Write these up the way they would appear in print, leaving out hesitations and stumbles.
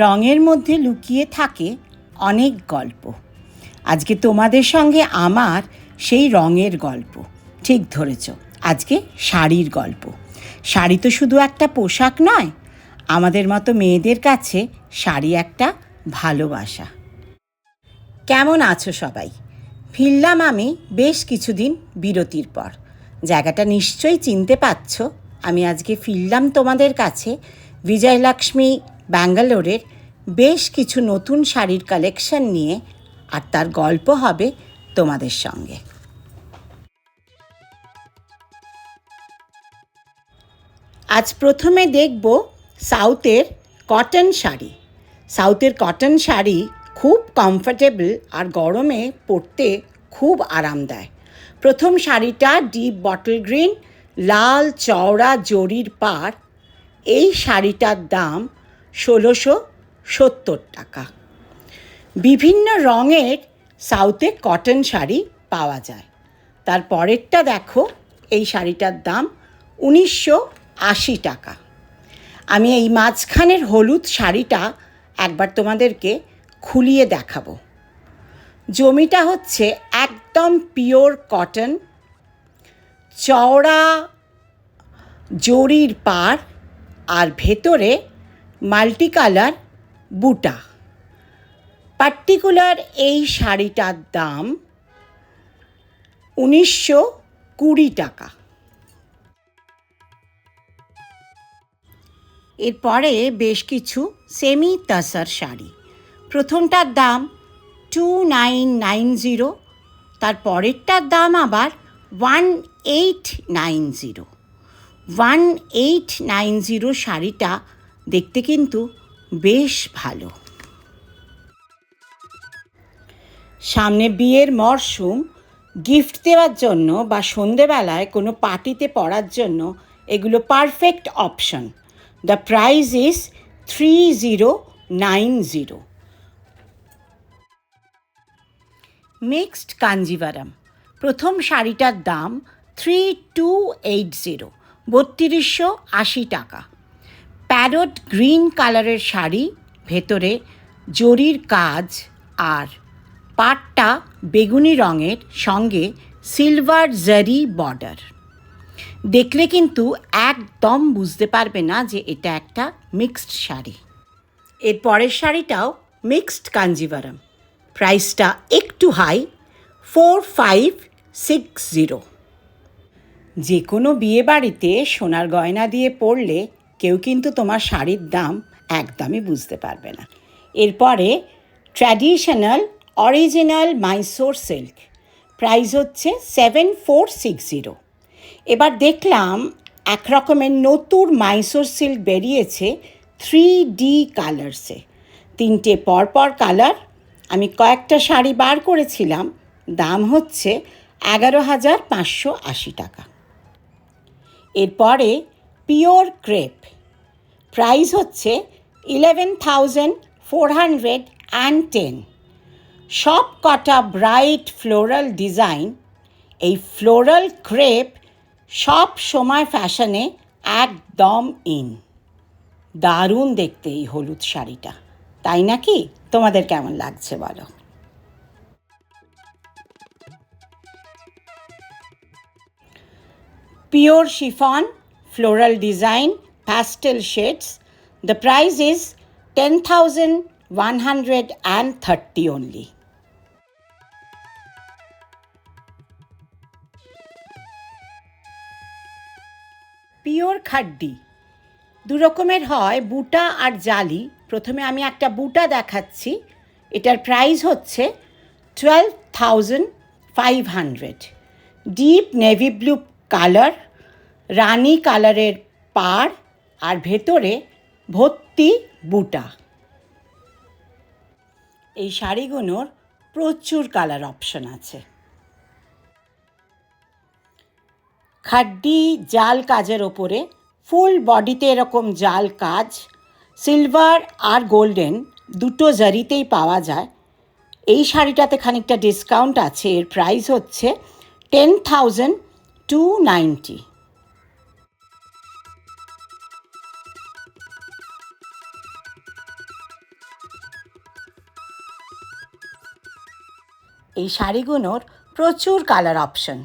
রঙের মধ্যে লুকিয়ে থাকে অনেক গল্প। আজকে তোমাদের সঙ্গে আমার সেই রঙের গল্প। ঠিক ধরেছ, আজকে শাড়ির গল্প। শাড়ি তো শুধু একটা পোশাক নয়, আমাদের মতো মেয়েদের কাছে শাড়ি একটা ভালোবাসা। কেমন আছো সবাই? ফিরলাম আমি বেশ কিছুদিন বিরতির পর। জায়গাটা নিশ্চয়ই চিনতে পারছ। আমি আজকে ফিরলাম তোমাদের কাছে বিজয়লক্ষ্মী ব্যাঙ্গালোরের বেশ কিছু নতুন শাড়ির কালেকশন নিয়ে, আর তার গল্প হবে তোমাদের সঙ্গে। আজ প্রথমে দেখব সাউথের কটন শাড়ি। সাউথের কটন শাড়ি খুব কমফর্টেবল আর গরমে পরতে খুব আরাম দেয়। প্রথম শাড়িটা ডিপ বটল গ্রিন, লাল চওড়া জরির পাড়। এই শাড়িটার দাম ১৬৭০ টাকা। বিভিন্ন রঙের সাউথে কটন শাড়ি পাওয়া যায়। তার পরেরটা দেখো, এই শাড়িটার দাম ১৯৮০ টাকা। আমি এই মাঝখানের হলুদ শাড়িটা একবার তোমাদেরকে খুলিয়ে দেখাবো। জমিটা হচ্ছে একদম পিওর কটন, চওড়া জরির পাড় আর ভেতরে মাল্টি কালার বুটা। পার্টিকুলার এই শাড়িটার দাম ১৯২০ টাকা। এরপরে বেশ কিছু সেমি তাসার শাড়ি। প্রথমটার দাম ২৯৯০, তার পরেরটার দাম আবার ১৮৯০। ১৮৯০ শাড়িটা দেখতে কিন্তু বেশ ভালো। সামনে বিয়ের মরশুম, গিফট দেওয়ার জন্য বা সন্ধেবেলায় কোনো পার্টিতে পরার জন্য এগুলো perfect option. The price is ৩০৯০। Mixed Kanjivaram. প্রথম শাড়িটার দাম ৩২৮০, ৩২৮০ টাকা। প্যারট গ্রিন কালারের শাড়ি, ভেতরে জরির কাজ আর পাটটা বেগুনি রঙের, সঙ্গে সিলভার জারি বর্ডার। দেখলে কিন্তু একদম বুঝতে পারবে না যে এটা একটা মিক্সড শাড়ি। এর পরের শাড়িটাও মিক্সড কাঞ্জিভারাম। প্রাইসটা একটু হাই, ৪৫৬০। যে কোনো বিয়ে বাড়িতে সোনার গয়না দিয়ে পরলে কেউ কিন্তু তোমার শাড়ির দাম একদমই বুঝতে পারবে না। এরপরে traditional original Mysore silk. Price হচ্ছে ৭৪৬০। এবার দেখলাম এক রকমের নতুন মাইসোর সিল্ক বেরিয়েছে 3D কালার্সে। 3টে পরপর কালার। আমি কয়েকটা শাড়ি বার করেছিলাম, দাম হচ্ছে ১১,৫৮০ টাকা। এরপরে পিওর ক্রেপ। প্রাইস হচ্ছে 11,410। সব কটা ব্রাইট ফ্লোরাল ডিজাইন। এই ফ্লোরাল ক্রেপ সব সময় ফ্যাশনে একদম ইন। দারুণ দেখতে এই হলুদ শাড়িটা, তাই নাকি? তোমাদের কেমন লাগছে বলো? Pure chiffon, floral design, pastel shades. The price is 10,130 only. Pure khaddi দু রকমের হয়, বুটা আর জালি। প্রথমে আমি একটা বুটা দেখাচ্ছি। এটার প্রাইস হচ্ছে 12,500। ডিপ নেভি ব্লু কালার, রানি কালারের পাড় আর ভেতরে ভর্তি বুটা। এই শাড়িগুলোর প্রচুর কালার অপশন আছে। খাড্ডি জাল কাজের ওপরে, ফুল বডিতে এরকম জাল কাজ। সিলভার আর গোল্ডেন দুটো জারিতেই পাওয়া যায়। এই শাড়িটাতে খানিকটা ডিসকাউন্ট আছে। এর প্রাইস হচ্ছে 10,290। এই শাড়িগুলোর প্রচুর কালার অপশন,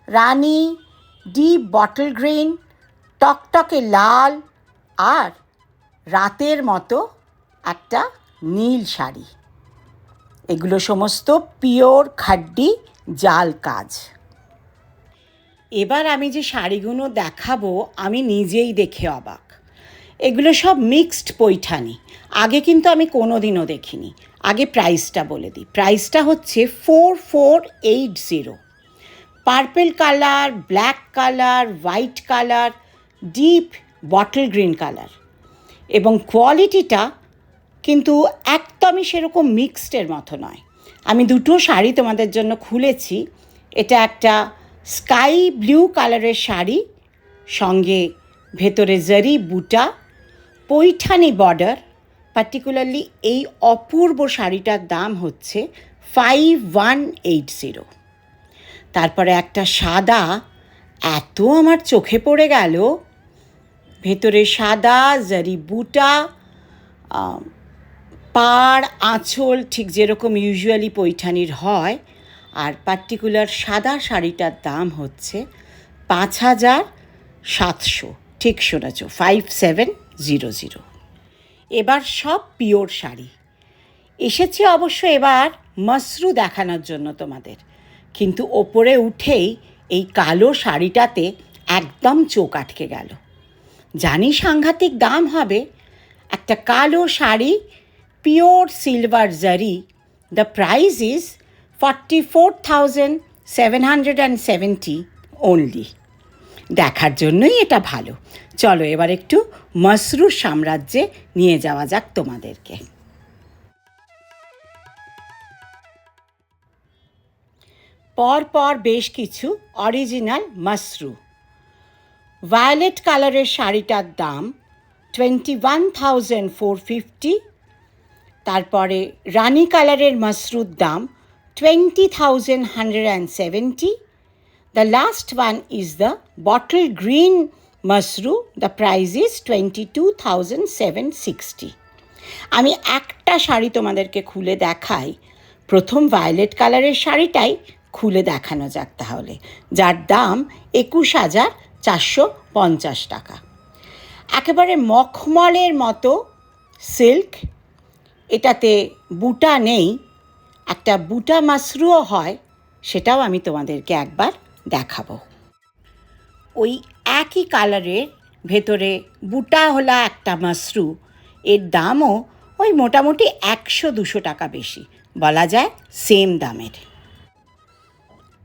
রানি, ডিপ বটল গ্রিন, টকটকে লাল আর রাতের মতো একটা নীল শাড়ি। এগুলো সমস্ত পিওর খাড্ডি জাল কাজ। এবার আমি যে শাড়িগুলো দেখাবো আমি নিজেই দেখে অবাক। এগুলো সব মিক্সড পৈঠানি। আগে কিন্তু আমি কোনো দিনও দেখিনি। আগে প্রাইসটা বলে দিই। প্রাইসটা হচ্ছে 4480। Purple colour, black colour, white colour, deep bottle green colour, এবং কোয়ালিটিটা কিন্তু একদমই সেরকম মিক্সডের মতো নয়। আমি দুটো শাড়ি তোমাদের জন্য খুলেছি। এটা একটা স্কাই ব্লু কালারের শাড়ি, সঙ্গে ভেতরে জারি বুটা, পৈঠানি বর্ডার। পার্টিকুলারলি এই অপূর্ব শাড়িটার দাম হচ্ছে 5180। তারপরে একটা সাদা, এত আমার চোখে পড়ে গেল, ভেতরে সাদা জারি বুটা, পাড় আঁচল ঠিক যেরকম ইউজুয়ালি পৈঠানির হয়। আর পার্টিকুলার সাদা শাড়িটার দাম হচ্ছে 5700। ঠিক শোনাছ, 5700। এবার সব পিওর শাড়ি এসেছে অবশ্য এবার মসরু দেখানোর জন্য তোমাদের। কিন্তু ওপরে উঠেই এই কালো শাড়িটাতে একদম চোখ আটকে গেল। জানি সাংঘাতিক দাম হবে। একটা কালো শাড়ি, পিওর সিলভার জারি, দ্য প্রাইস ইজ 44,770 অনলি। দেখার জন্যই এটা ভালো। চলো এবার একটু মসরুর সাম্রাজ্যে নিয়ে যাওয়া যাক তোমাদেরকে। পরপর বেশ কিছু অরিজিনাল মসরু। ভায়োলেট কালারের শাড়িটার দাম 21,450। তারপরে রানি কালারের মসরুর দাম 20,170। The last one is the bottle green masru. The price is 22,760. আমি একটা শাড়ি তোমাদেরকে খুলে দেখাই। প্রথম ভায়োলেট কালারের শাড়িটাই খুলে দেখানো যাক তাহলে, যার দাম 21,450 টাকা। একেবারে মখমলের মতো সিল্ক, এটাতে বুটা নেই, একটা বুটা মাসরুও হয়, সেটাও আমি তোমাদেরকে একবার দেখাবো। ওই একই কালারের ভেতরে বুটা হলা একটা মাসরু, এর দামও ওই মোটামুটি 100-200 টাকা বেশি, বলা যায় সেম দামের।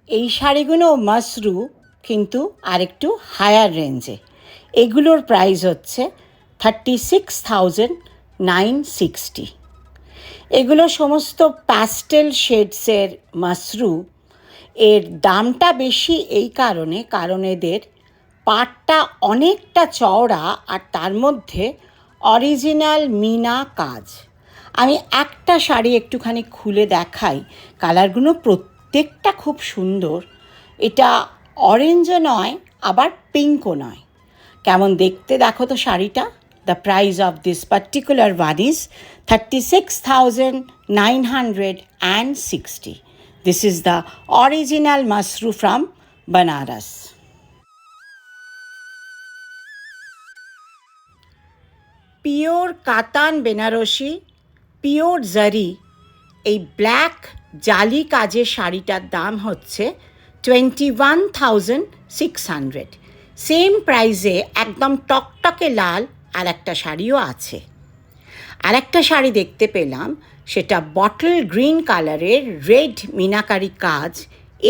এই শাড়িগুলো মাসরু কিন্তু আরেকটু হায়ার রেঞ্জে। এগুলোর প্রাইস হচ্ছে 36,960। এগুলো সমস্ত প্যাস্টেল শেডসের মাসরু। এর দামটা বেশি এই কারণ এদের পাটটা অনেকটা চওড়া আর তার মধ্যে অরিজিনাল মিনা কাজ। আমি একটা শাড়ি একটুখানি খুলে দেখাই। কালারগুলো প্রত্যেকটা খুব সুন্দর। এটা অরেঞ্জও নয় আবার পিঙ্কও নয়। কেমন দেখতে দেখো তো শাড়িটা। The price of this particular one is 36,960. This is the original masru from Banaras. Pure কাতান বেনারসি, পিওর জারি, এই ব্ল্যাক জালি কাজের শাড়িটার দাম হচ্ছে 21,600। সেম প্রাইসে একদম টকটকে লাল আর একটা শাড়িও আছে। আর একটা শাড়ি দেখতে পেলাম, সেটা বটল গ্রিন কালারের রেড মিনাকারি কাজ।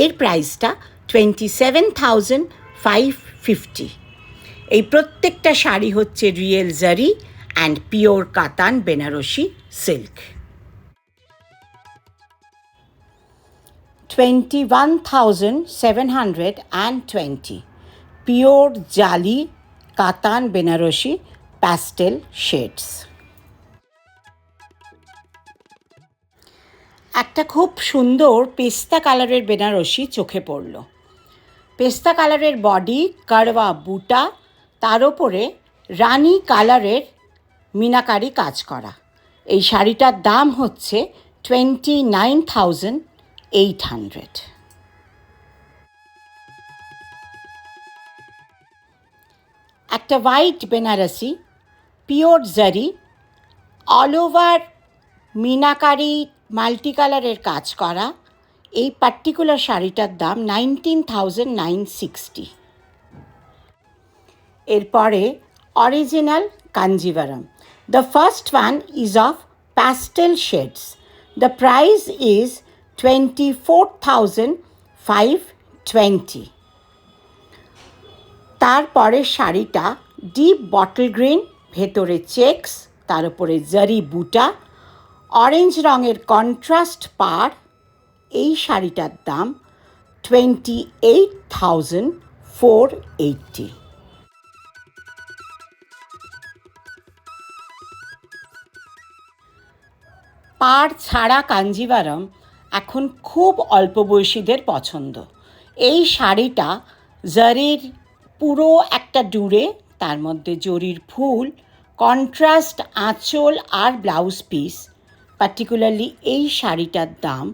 এর প্রাইসটা 27,550। এই প্রত্যেকটা শাড়ি হচ্ছে রিয়েল জারি অ্যান্ড পিওর কাতান বেনারসি সিল্ক। 21,720 পিওর জালি কাতান বেনারসি প্যাস্টেল শেডস। একটা খুব সুন্দর পেস্তা কালারের বেনারসি চোখে পড়ল। পেস্তা কালারের বডি, কারওয়া বুটা, তার ওপরে রানি কালারের মিনাকারি কাজ করা। এই শাড়িটার দাম হচ্ছে 29,000 800. একটা হোয়াইট বেনারসি পিওর জারি অল ওভার মিনাকারি মাল্টি কালারের কাজ করা এই পার্টিকুলার শাড়িটার দাম 19,960। এরপরে original Kanjivaram. The first one is of pastel shades. The price is 24,520। তারপরের শাড়িটা ডিপ বটল গ্রিন, ভেতরে চেকস, তার উপরে জারি বুটা, অরেঞ্জ রঙের কন্ট্রাস্ট পাড়। এই শাড়িটার দাম 28,480। পাড় ছাড়া কাঞ্জিভারাম এখন খুব অল্প বয়সীদের পছন্দ। এই শাড়িটা জারির পুরো একটা ডুরে, তার মধ্যে জরির ফুল, কন্ট্রাস্ট আঁচল আর ব্লাউজ পিস। পার্টিকুলারলি এই শাড়িটার দাম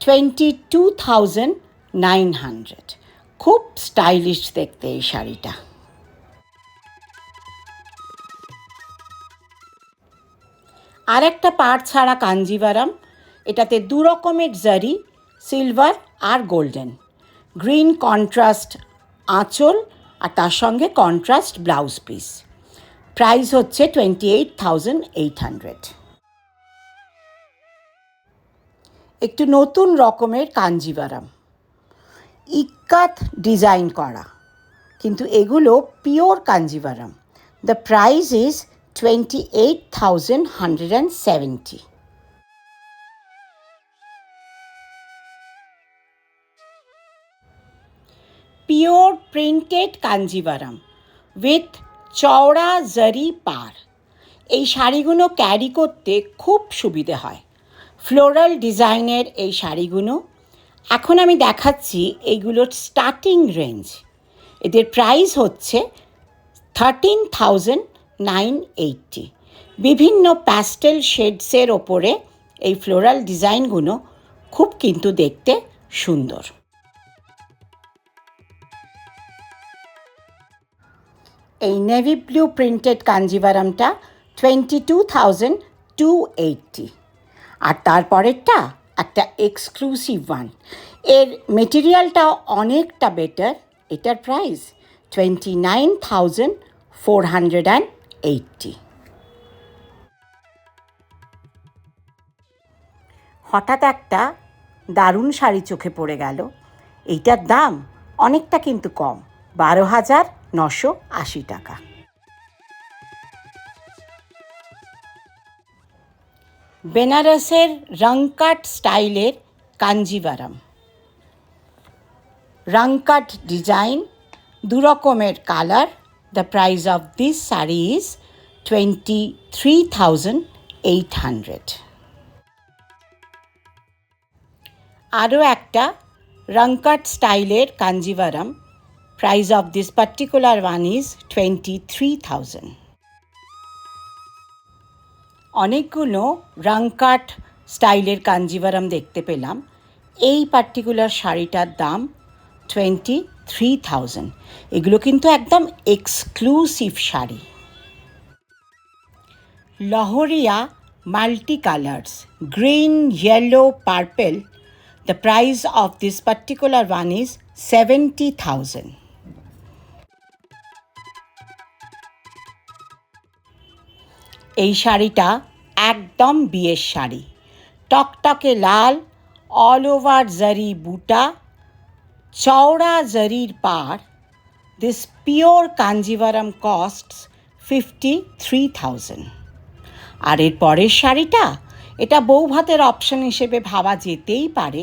22,900। খুব স্টাইলিশ দেখতে এই শাড়িটা। আর একটা পাড় ছাড়া কাঞ্জিভারাম, এটাতে দু রকমের জারি, সিলভার আর গোল্ডেন। গ্রিন কন্ট্রাস্ট আঁচল আর তার সঙ্গে কন্ট্রাস্ট ব্লাউজ পিস। প্রাইস হচ্ছে 28,800। একটু নতুন রকমের কাঞ্জিভারাম, ইক্কাত ডিজাইন করা, কিন্তু এগুলো pure Kanjivaram. The price is 28,170। Pure printed Kanjivaram with চওড়া জারি পাড়। এই শাড়িগুলো ক্যারি করতে খুব সুবিধে হয়। ফ্লোরাল ডিজাইনের এই শাড়িগুলো এখন আমি দেখাচ্ছি এইগুলোর স্টার্টিং রেঞ্জ। এদের প্রাইস হচ্ছে 13,980। বিভিন্ন প্যাস্টেল শেডসের ওপরে এই ফ্লোরাল ডিজাইনগুলো খুব কিন্তু দেখতে সুন্দর। এই নেভি ব্লু প্রিন্টেড কাঞ্জিভারামটা 22,280। আর তারপরেরটা একটা এক্সক্লুসিভ ওয়ান, এর মেটেরিয়ালটাও অনেকটা বেটার। এটার প্রাইস 29,480। হঠাৎ একটা দারুণ শাড়ি চোখে পড়ে গেল। এইটার দাম অনেকটা কিন্তু কম, 12,980 টাকা। বেনারসের রংকাট স্টাইলের কাঞ্জিভারাম। রংকাট ডিজাইন, দু রকমের colour. The price of this sari is 23,800। আরও একটা রংকাট স্টাইলের Kanjivaram. Price of this particular one is 23,000। অনেকগুলো রংকাট স্টাইলের কাঞ্জিভারাম দেখতে পেলাম। এই পার্টিকুলার শাড়িটার দাম 23,000। এগুলো কিন্তু একদম exclusive sari. Lahariya multi colours, green, yellow, purple. The price of this particular one is 70,000। এই শাড়িটা একদম বিয়ের শাড়ি। টকটকে লাল, অল ওভার জারি বুটা, চওড়া জারির পাড়। This pure Kanjivaram costs 53,000। আর এর পরের শাড়িটা, এটা বৌভাতের অপশন হিসেবে ভাবা যেতেই পারে।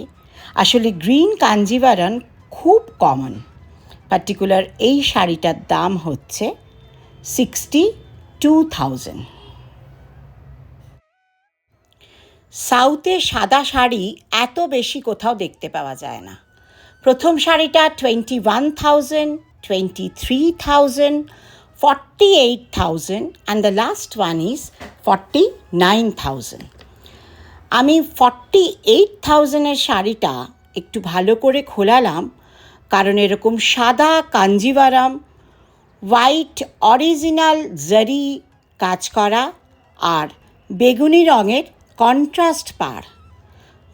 আসলে গ্রিন কাঞ্জিভারাম খুব কমন। পার্টিকুলার এই শাড়িটার দাম হচ্ছে 62,000। সাউথে সাদা শাড়ি এত বেশি কোথাও দেখতে পাওয়া যায় না। প্রথম শাড়িটা 21,000, 23,000, 48,000 and the last one is 49,000. আমি 48,000-এর শাড়িটা একটু ভালো করে খোলালাম, কারণ এরকম সাদা কাঞ্জিভারাম, হোয়াইট অরিজিনাল জারি কাজ করা আর বেগুনি রঙের কন্ট্রাস্ট পাড়,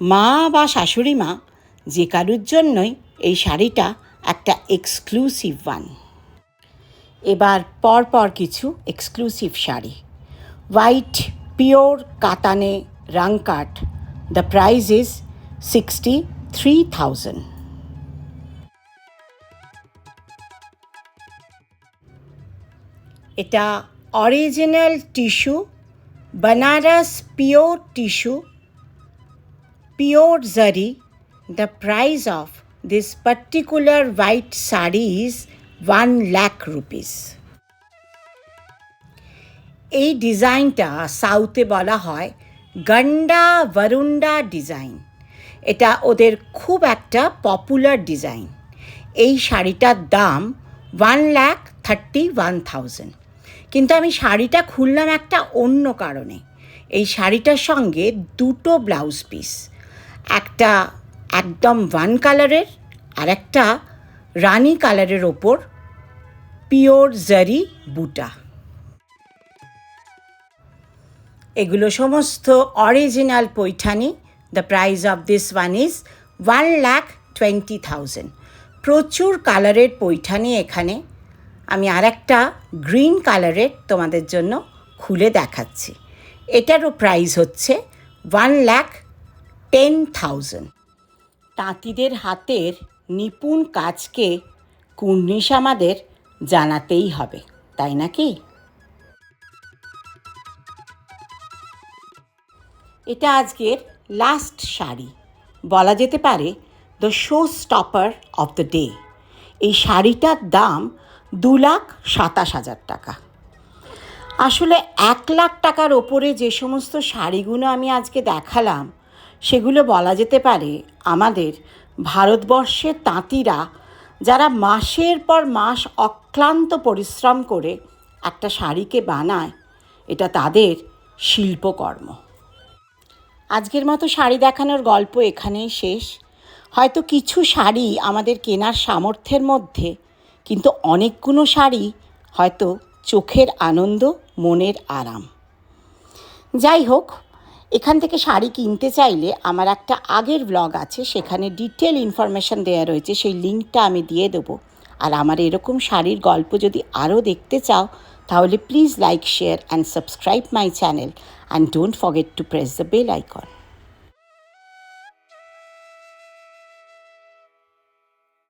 মা বা শাশুড়ি মা যে কারুর জন্যই এই শাড়িটা একটা এক্সক্লুসিভ ওয়ান। এবার পরপর কিছু এক্সক্লুসিভ শাড়ি। হোয়াইট পিওর কাতানে রং কাট, দ্য প্রাইস ইজ 63,000। এটা original tissue, Banaras pure tissue, pure zari. The price of this particular white saree is 1 lakh rupees. এই ডিজাইনটা সাউথে বলা হয় গন্ডা বরুন্ডা ডিজাইন। এটা ওদের খুব একটা পপুলার ডিজাইন। এই শাড়িটার দাম 1,31,000। কিন্তু আমি শাড়িটা খুললাম একটা অন্য কারণে। এই শাড়িটার সঙ্গে দুটো ব্লাউজ পিস, একটা একদম ওয়ান কালারের আর একটা রানি কালারের ওপর পিওর জারি বুটা। এগুলো সমস্ত original Paithani. The price of this one is 1,20,000। প্রচুর কালারের পৈঠানি এখানে। আমি আর একটা গ্রিন কালারের তোমাদের জন্য খুলে দেখাচ্ছি। এটারও প্রাইস হচ্ছে 1,10,000। তাঁতিদের হাতের নিপুণ কাজকে কুর্নিশ আমাদের জানাতেই হবে, তাই নাকি? এটা আজকের লাস্ট শাড়ি, বলা যেতে পারে the show stopper of the day. এই শাড়িটার দাম 2,27,000 টাকা। আসলে 1 লাখ টাকার ওপরে যে সমস্ত শাড়িগুলো আমি আজকে দেখালাম, সেগুলো বলা যেতে পারে আমাদের ভারতবর্ষের তাঁতিরা যারা মাসের পর মাস অক্লান্ত পরিশ্রম করে একটা শাড়িকে বানায়, এটা তাদের শিল্পকর্ম। আজকের মতো শাড়ি দেখানোর গল্প এখানেই শেষ। হয়তো কিছু শাড়ি আমাদের কেনার সামর্থ্যের মধ্যে, কিন্তু অনেকগুলো শাড়ি হয়তো চোখের আনন্দ, মনের আরাম। যাই হোক, এখান থেকে শাড়ি কিনতে চাইলে আমার একটা আগের ব্লগ আছে, সেখানে ডিটেল ইনফরমেশান দেওয়া রয়েছে, সেই লিঙ্কটা আমি দিয়ে দেবো। আর আমার এরকম শাড়ির গল্প যদি আরও দেখতে চাও, তাহলে please like, share and subscribe my channel, and don't forget to press the bell icon.